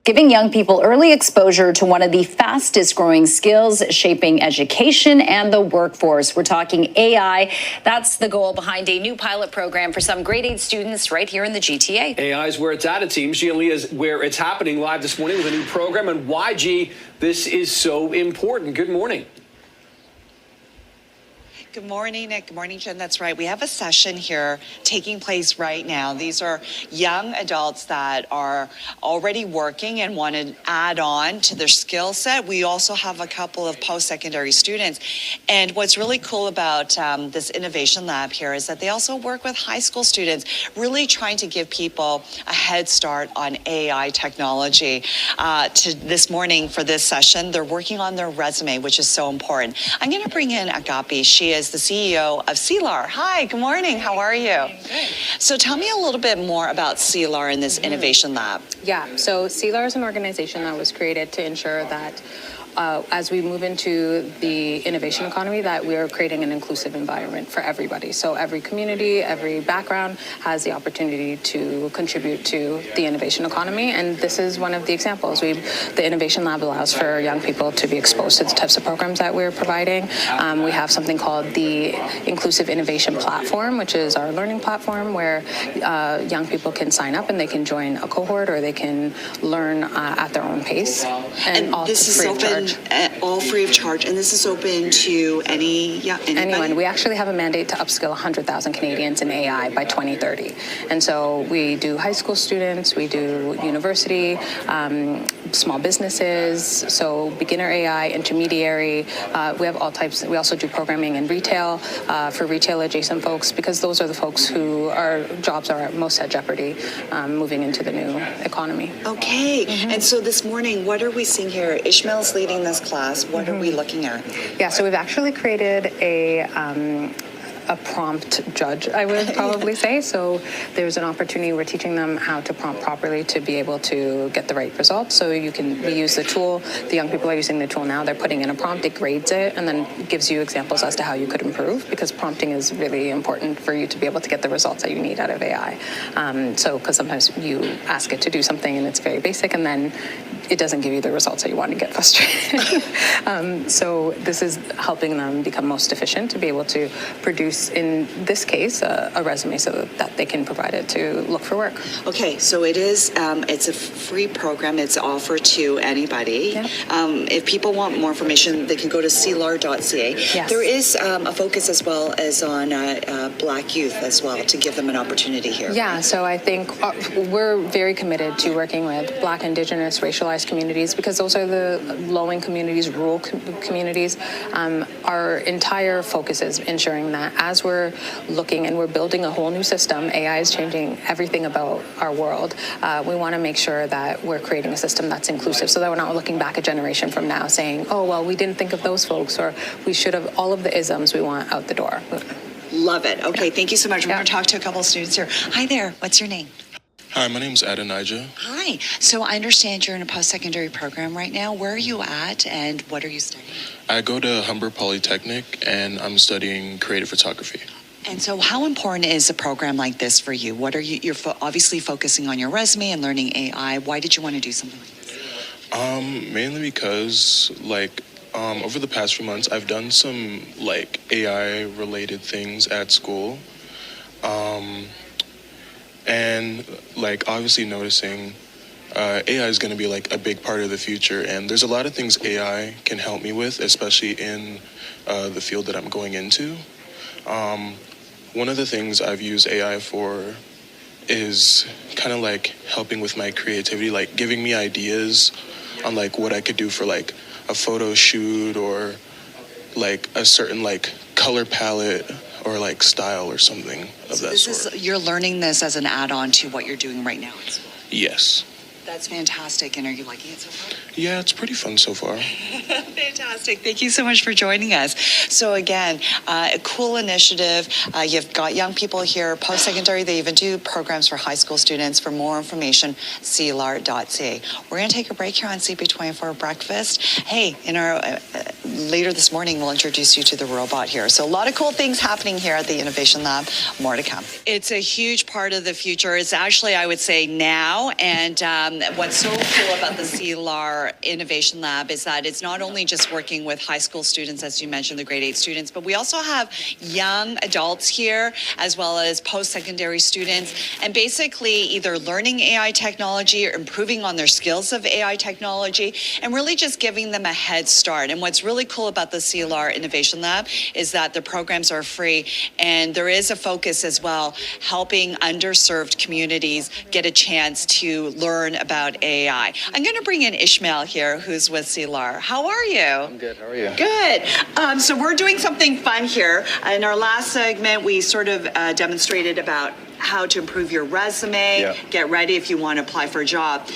giving young people early exposure to one of the fastest growing skills shaping education and the workforce. We're talking AI. That's the goal behind a new pilot program for some grade 8 students right here in the GTA. AI is where it's at, it seems. Gia is where it's happening live this morning with a new program. And why, G, this is so important. Good morning. Good morning, Nick. Good morning, Jen. That's right. We have a session here taking place right now. These are young adults that are already working and want to add on to their skill set. We also have a couple of post-secondary students. And what's really cool about this innovation lab here is that they also work with high school students, really trying to give people a head start on AI technology. This morning for this session, they're working on their resume, which is so important. I'm going to bring in Agapi. She is the CEO of CILAR. Hi, good morning. How are you? Good. So tell me a little bit more about CILAR and this innovation lab. Yeah, so CILAR is an organization that was created to ensure that as we move into the innovation economy, that we are creating an inclusive environment for everybody. So every community, every background has the opportunity to contribute to the innovation economy. And this is one of the examples. The Innovation Lab allows for young people to be exposed to the types of programs that we're providing. We have something called the Inclusive Innovation Platform, which is our learning platform where young people can sign up and they can join a cohort or they can learn at their own pace. And all this is open. All free of charge, and this is open to anyone. We actually have a mandate to upskill 100,000 Canadians in AI by 2030, and so we do high school students, we do university, small businesses, so beginner AI, intermediary. We have all types. We also do programming in retail for retail adjacent folks because those are the folks who our jobs are most at jeopardy moving into the new economy. Okay, and so this morning, what are we seeing here? Ishmael's leading this class. What are we looking at? Yeah, so we've actually created a prompt judge, I would probably say. So there's an opportunity. We're teaching them how to prompt properly to be able to get the right results. So we use the tool. The young people are using the tool now. They're putting in a prompt, it grades it, and then gives you examples as to how you could improve, because prompting is really important for you to be able to get the results that you need out of AI. Because sometimes you ask it to do something and it's very basic, and then it doesn't give you the results that you want to get frustrated. So this is helping them become most efficient to be able to produce, in this case, a resume so that they can provide it to look for work. Okay, so it's a free program. It's offered to anybody. Yep. If people want more information, they can go to cilar.ca. Yes. There is a focus as well as on Black youth as well to give them an opportunity here. Yeah, so I think we're very committed to working with Black, Indigenous, racialized communities because those are the low-income communities, rural communities. Our entire focus is ensuring that as we're looking and we're building a whole new system, AI is changing everything about our world. We want to make sure that we're creating a system that's inclusive so that we're not looking back a generation from now saying, oh, well, we didn't think of those folks, or we should have. All of the isms we want out the door. Love it. Okay, thank you so much. We're Yeah. going to talk to a couple of students here. Hi there. What's your name? Hi, my name is Adonijah. Hi. So I understand you're in a post-secondary program right now. Where are you at and what are you studying? I go to Humber Polytechnic and I'm studying creative photography. And so how important is a program like this for you? What are you're obviously focusing on your resume and learning AI. Why did you want to do something like this? Mainly because over the past few months, I've done some AI related things at school. And obviously noticing AI is going to be a big part of the future, and there's a lot of things AI can help me with, especially in the field that I'm going into. One of the things I've used AI for is kind of helping with my creativity, giving me ideas on what I could do for a photo shoot or a certain color palette or style or something of that sort. You're learning this as an add-on to what you're doing right now at school. Yes. That's fantastic. And are you liking it so far? Yeah, it's pretty fun so far. Fantastic. Thank you so much for joining us. So again, a cool initiative. You've got young people here, post-secondary. They even do programs for high school students. For more information, cilar.ca. We're going to take a break here on CP24 Breakfast. Hey, in our later this morning, we'll introduce you to the robot here. So a lot of cool things happening here at the Innovation Lab. More to come. It's a huge part of the future. It's actually, I would say, now. And what's so cool about the CILAR Innovation Lab is that it's not only just working with high school students, as you mentioned, the grade 8 students, but we also have young adults here as well as post-secondary students, and basically either learning AI technology or improving on their skills of AI technology and really just giving them a head start. And what's really cool about the CILAR Innovation Lab is that the programs are free, and there is a focus as well helping underserved communities get a chance to learn about AI. I'm going to bring in Ishmael here, who's with CILAR. How are you? I'm good. How are you? Good. So we're doing something fun here. In our last segment, we sort of demonstrated about how to improve your resume, get ready if you want to apply for a job.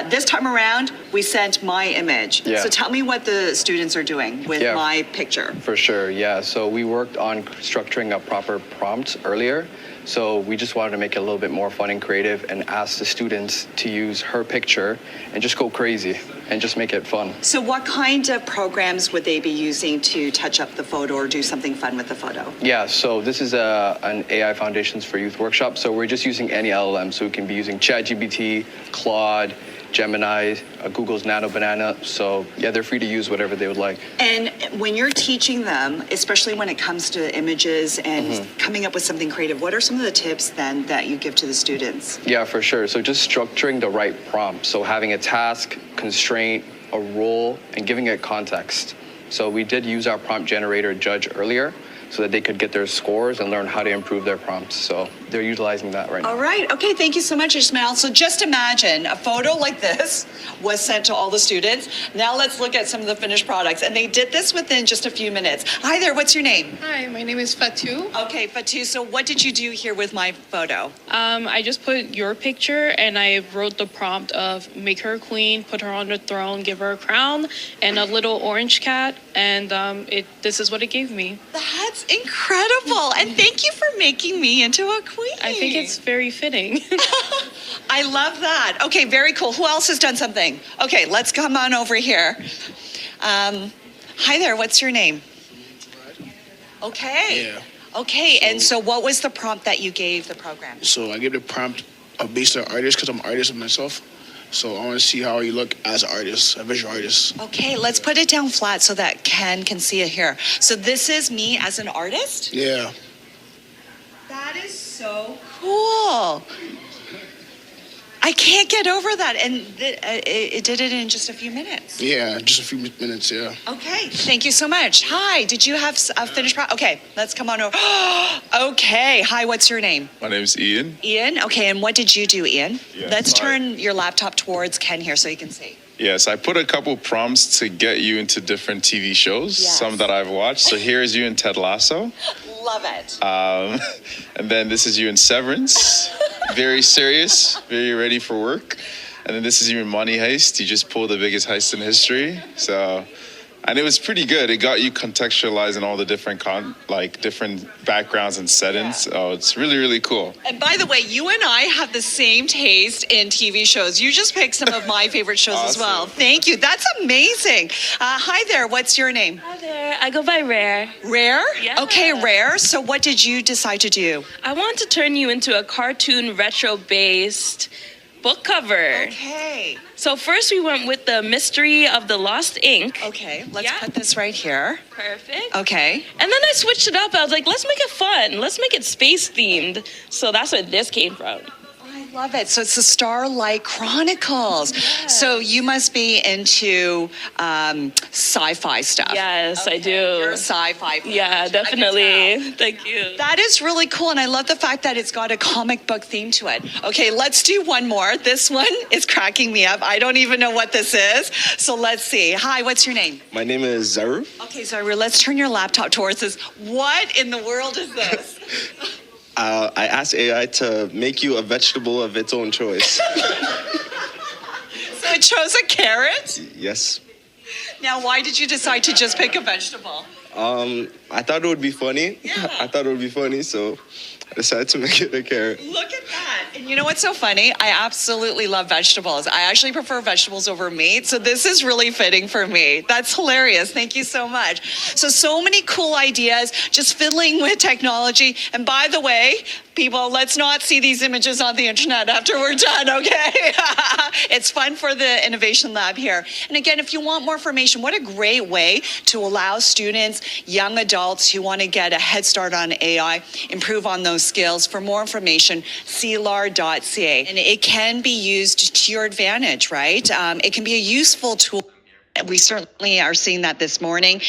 This time around, we sent my image. So tell me what the students are doing with my picture. For sure, yeah. So we worked on structuring a proper prompt earlier. So we just wanted to make it a little bit more fun and creative and ask the students to use her picture and just go crazy and just make it fun. So what kind of programs would they be using to touch up the photo or do something fun with the photo? Yeah, so this is an AI Foundations for Youth workshop. So we're just using any LLM. So we can be using ChatGPT, Claude, Gemini, Google's Nano Banana. So yeah, they're free to use whatever they would like. And when you're teaching them, especially when it comes to images and coming up with something creative, what are some of the tips then that you give to the students? Yeah, for sure. So just structuring the right prompt. So having a task, constraint, a role, and giving it context. So we did use our prompt generator Judge earlier so that they could get their scores and learn how to improve their prompts. So they're utilizing that right now. All right. Okay. Thank you so much, Ishmael. So just imagine a photo like this was sent to all the students. Now let's look at some of the finished products. And they did this within just a few minutes. Hi there. What's your name? Hi, my name is Fatu. Okay, Fatu. So what did you do here with my photo? I just put your picture and I wrote the prompt of make her a queen, put her on the throne, give her a crown, and a little orange cat. And this is what it gave me. That's incredible. And thank you for making me into a queen. I think it's very fitting. I love that. Okay, very cool. Who else has done something? Okay, let's come on over here. Hi there, what's your name? Okay. Yeah. Okay, and so what was the prompt that you gave the program? So I gave the prompt based on artist because I'm an artist myself. So I want to see how you look as an artist, a visual artist. Okay, let's put it down flat so that Ken can see it here. So this is me as an artist? Yeah. That is so cool. I can't get over that. And it did it in just a few minutes. Yeah, just a few minutes, yeah. Okay, thank you so much. Hi, did you have a finished product? Okay, let's come on over. Okay, hi, what's your name? My name is Ian. Ian, okay, and what did you do, Ian? Yeah, Let's turn your laptop towards Ken here so you can see. Yes, I put a couple prompts to get you into different TV shows, some that I've watched. So here's you in Ted Lasso. Love it. And then this is you in Severance. Very serious, very ready for work. And then this is you in Money Heist. You just pulled the biggest heist in history. So, and it was pretty good. It got you contextualized in all the different different backgrounds and settings. Oh, it's really, really cool. And by the way, you and I have the same taste in TV shows. You just picked some of my favorite shows as well. Thank you. That's amazing. Hi there. What's your name? Hi there. I go by Rare. Rare? Yeah. Okay, Rare. So what did you decide to do? I want to turn you into a cartoon retro-based book cover. Okay. So first we went with the Mystery of the Lost Ink. Okay, let's put this right here. Perfect. Okay. And then I switched it up. I was like, let's make it fun. Let's make it space themed. So that's where this came from. I love it. So it's the Starlight Chronicles. Yes. So you must be into sci-fi stuff. Yes, I do. You're a sci-fi fan. Yeah, definitely. Thank you. That is really cool, and I love the fact that it's got a comic book theme to it. Okay, let's do one more. This one is cracking me up. I don't even know what this is. So let's see. Hi, what's your name? My name is Zaru. Okay, Zaru, let's turn your laptop towards us. What in the world is this? I asked AI to make you a vegetable of its own choice. So it chose a carrot? Yes. Now, why did you decide to just pick a vegetable? I thought it would be funny. Yeah. I thought it would be funny, so I decided to make it a carrot. Look at that. And you know what's so funny? I absolutely love vegetables. I actually prefer vegetables over meat. So this is really fitting for me. That's hilarious. Thank you so much. So many cool ideas, just fiddling with technology. And by the way, people, let's not see these images on the internet after we're done, okay? It's fun for the Innovation Lab here. And again, if you want more information, what a great way to allow students, young adults who want to get a head start on AI, improve on those skills. For more information, CILAR.ca. And it can be used to your advantage, right? It can be a useful tool. We certainly are seeing that this morning.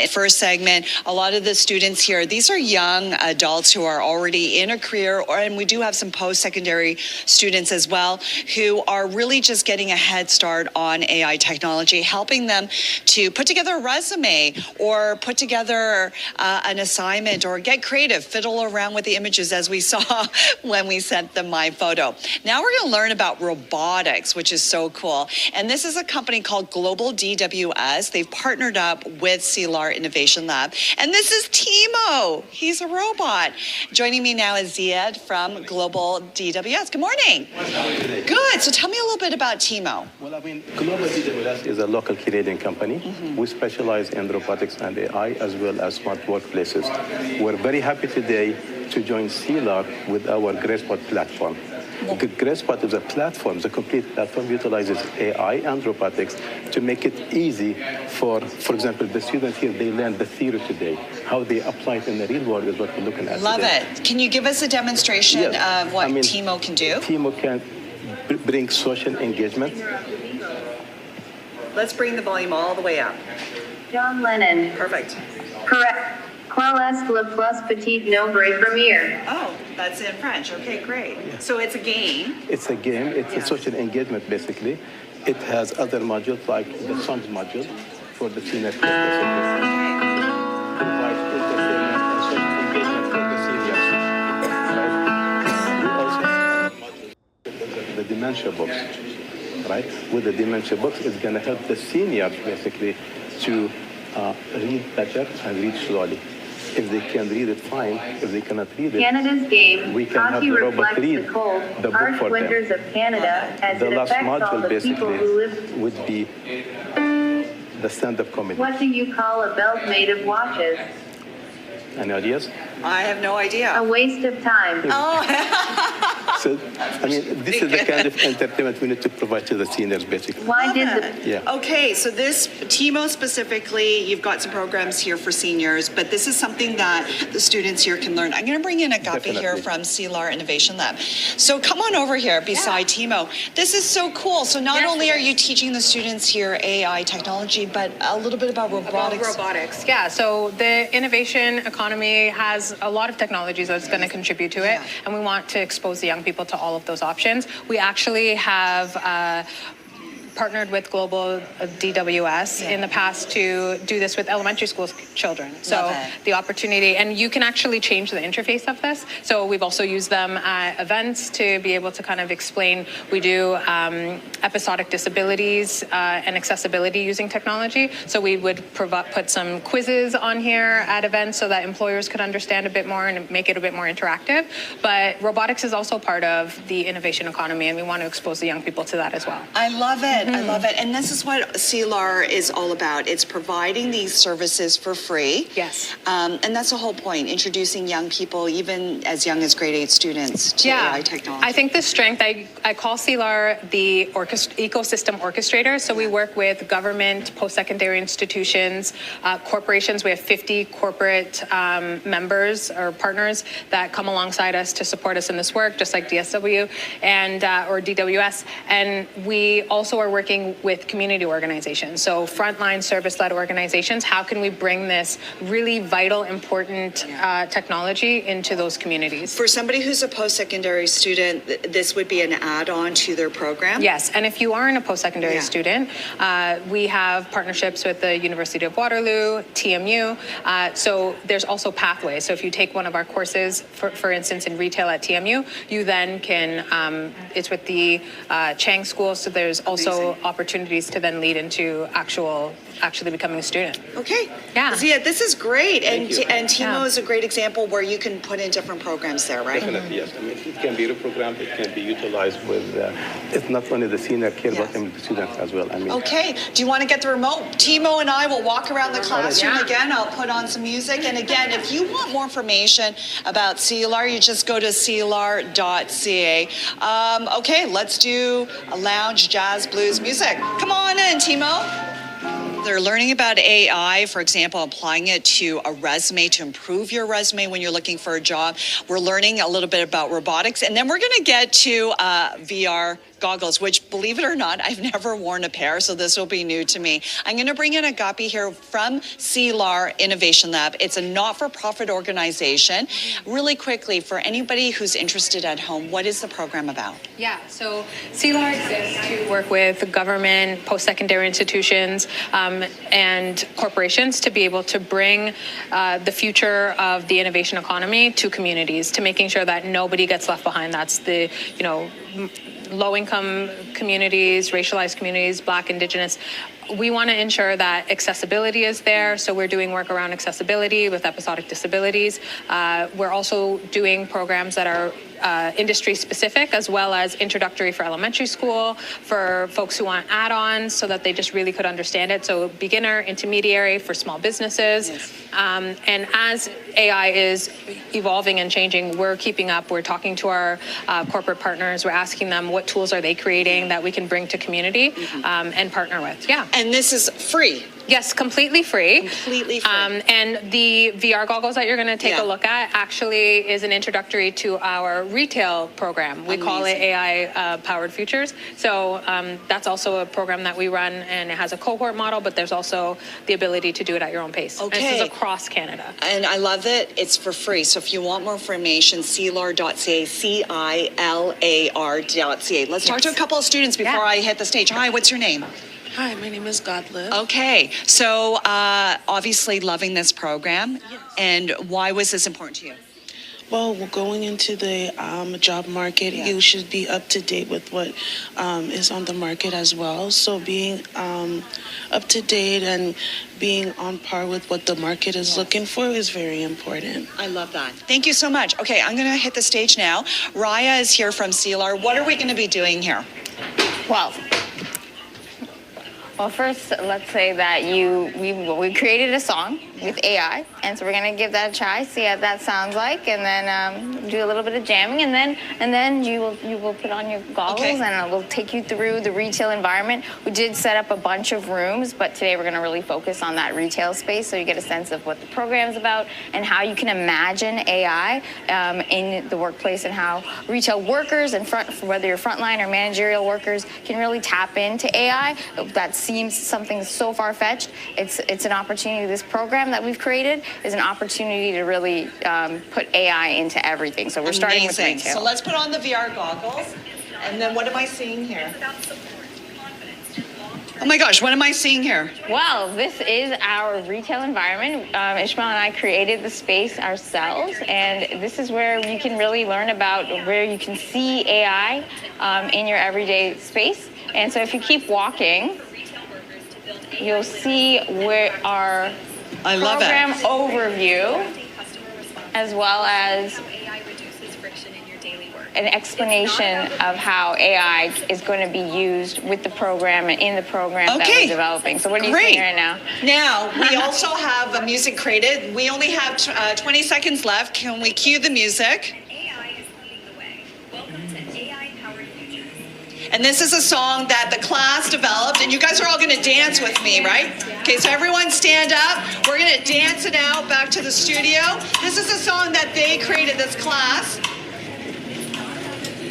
First segment, a lot of the students here, these are young adults who are already in a career, and we do have some post-secondary students as well who are really just getting a head start on AI technology, helping them to put together a resume or put together an assignment or get creative, fiddle around with the images as we saw when we sent them my photo. Now we're going to learn about robotics, which is so cool. And this is a company called Global DWS. They've partnered up with CILAR Innovation Lab. And this is Timo. He's a robot. Joining me now is Ziad from Global DWS. Good morning. Good. So tell me a little bit about Timo. Well, Global DWS is a local Canadian company. We specialize in robotics and AI as well as smart workplaces. We're very happy today to join CILAR with our GracePod platform. GracePod is a platform, the complete platform utilizes AI and robotics to make it easy for example, the students here, they learn the theory today. How they apply it in the real world is what we're looking at Love today. it. Can you give us a demonstration of what Timo can do? Timo can bring social engagement. Let's bring the volume all the way up. John Lennon. Perfect. Correct. Quelle est le plus petit nombre premier? Oh, that's in French. Okay, great. So it's a game. It's a game. It's a social engagement, basically. It has other modules like the songs module for the senior kids. Provides entertainment and social engagement for the seniors. Right? We also have a module, the dementia box. Right? With the dementia box, it's going to help the seniors basically to read better and read slowly. If they can read it, fine. If they cannot read it, Canada's game. we can have the robot read the cold, the book harsh for winters them. of Canada as The it last affects all module the people basically who live. would be the stand-up comedy. What do you call a belt made of watches? Any ideas? I have no idea. A waste of time. So, this is the kind of entertainment we need to provide to the seniors, basically. Why did the Yeah. Okay, so this Timo specifically, you've got some programs here for seniors, but this is something that the students here can learn. I'm going to bring in Agapi here Definitely. from CILAR Innovation Lab. So come on over here beside Timo. This is so cool. So not only are you teaching the students here AI technology, but a little bit about robotics. Yeah, so the innovation economy has a lot of technologies that's going to contribute to it, and we want to expose the young people to all of those options. We actually have partnered with Global DWS in the past to do this with elementary school children. So the opportunity, and you can actually change the interface of this. So we've also used them at events to be able to kind of explain. We do episodic disabilities and accessibility using technology. So we would put some quizzes on here at events so that employers could understand a bit more and make it a bit more interactive. But robotics is also part of the innovation economy, and we want to expose the young people to that as well. I love it. I love it. And this is what CILAR is all about. It's providing these services for free. Yes. And that's the whole point, introducing young people, even as young as grade 8 students, to AI technology. I think the strength, I call CILAR the ecosystem orchestrator. So we work with government, post-secondary institutions, corporations. We have 50 corporate members or partners that come alongside us to support us in this work, just like DSW and or DWS. And we also are working with community organizations. So frontline service-led organizations, how can we bring this really vital, important technology into those communities? For somebody who's a post-secondary student, this would be an add-on to their program? Yes, and if you aren't a post-secondary student, we have partnerships with the University of Waterloo, TMU, so there's also pathways. So if you take one of our courses, for instance, in retail at TMU, you then can, it's with the Chang School, so there's also also opportunities to then lead into actually becoming a student. Okay. Yeah. Zia, this is great. And Timo Yeah. is a great example where you can put in different programs there, right? Definitely, yes. I mean, it can be reprogrammed, it can be utilized with, it's not only the senior care, but the students as well. I mean, Okay. Do you want to get the remote? Timo and I will walk around the classroom Yeah. again. I'll put on some music. And again, if you want more information about CILAR, you just go to CILAR.ca. Okay, let's do a lounge, jazz, blues music. Come on in, Timo. They're learning about AI, for example, applying it to a resume to improve your resume when you're looking for a job. We're learning a little bit about robotics, and then we're going to get to VR goggles, which, believe it or not, I've never worn a pair, so this will be new to me. I'm going to bring in Agapi here from CILAR Innovation Lab. It's a not-for-profit organization. Really quickly, for anybody who's interested at home, what is the program about? Yeah, so CILAR exists to work with government, post-secondary institutions, and corporations to be able to bring the future of the innovation economy to communities, to making sure that nobody gets left behind. That's the, low-income communities, racialized communities, Black, Indigenous. We want to ensure that accessibility is there, so we're doing work around accessibility with episodic disabilities. We're also doing programs that are industry specific, as well as introductory for elementary school, for folks who want add-ons so that they just really could understand it. So beginner, intermediary for small businesses. Yes. And as AI is evolving and changing, we're keeping up. We're talking to our corporate partners. We're asking them what tools are they creating that we can bring to community and partner with. Yeah. And this is free. Yes, completely free. Completely free. And the VR goggles that you're going to take a look at actually is an introductory to our retail program. We call it AI Powered Futures. So that's also a program that we run, and it has a cohort model, but there's also the ability to do it at your own pace. Okay. And this is across Canada. And I love it. It's for free. So if you want more information, CILAR.ca, CILAR.ca. Let's talk to a couple of students before I hit the stage. Hi, what's your name? Hi, my name is Godlive. Okay, so obviously loving this program. Yes. And why was this important to you? Well, going into the job market, you should be up to date with what is on the market as well. So being up to date and being on par with what the market is looking for is very important. I love that. Thank you so much. Okay, I'm going to hit the stage now. Raya is here from CILAR. What are we going to be doing here? Well, first, let's say that we created a song with AI, and so we're gonna give that a try, see how that sounds like, and then do a little bit of jamming, and then you will put on your goggles, and it will take you through the retail environment. We did set up a bunch of rooms, but today we're gonna really focus on that retail space, so you get a sense of what the program's about and how you can imagine AI in the workplace, and how retail workers and whether you're frontline or managerial workers can really tap into AI. That seems something so far-fetched. It's an opportunity. This program that we've created is an opportunity to really put AI into everything. So we're starting with retail. So let's put on the VR goggles. And then what am I seeing here? Oh my gosh, what am I seeing here? Well, this is our retail environment. Ishmael and I created the space ourselves, and this is where you can really learn about where you can see AI in your everyday space. And so if you keep walking, you'll see where our program overview, as well as an explanation of how AI is going to be used with the program and in the program that we're developing. So what are you seeing right now? Now, we also have a music created. We only have 20 seconds left. Can we cue the music? And this is a song that the class developed, and you guys are all going to dance with me, right? Okay, so everyone stand up. We're going to dance it out back to the studio. This is a song that they created, this class.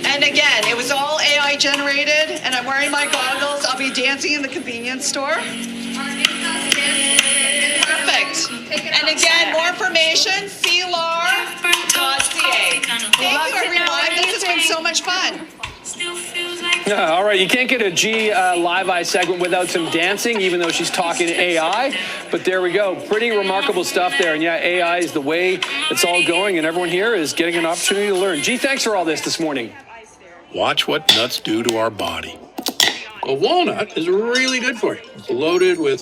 And again, it was all AI generated, and I'm wearing my goggles. I'll be dancing in the convenience store. Perfect. And again, more information, CILAR.ca. Thank you, everyone. This has been so much fun. All right, you can't get a G Live Eye segment without some dancing, even though she's talking AI. But there we go. Pretty remarkable stuff there. And yeah, AI is the way it's all going, and everyone here is getting an opportunity to learn. G, thanks for all this morning. Watch what nuts do to our body. A walnut is really good for you. It's loaded with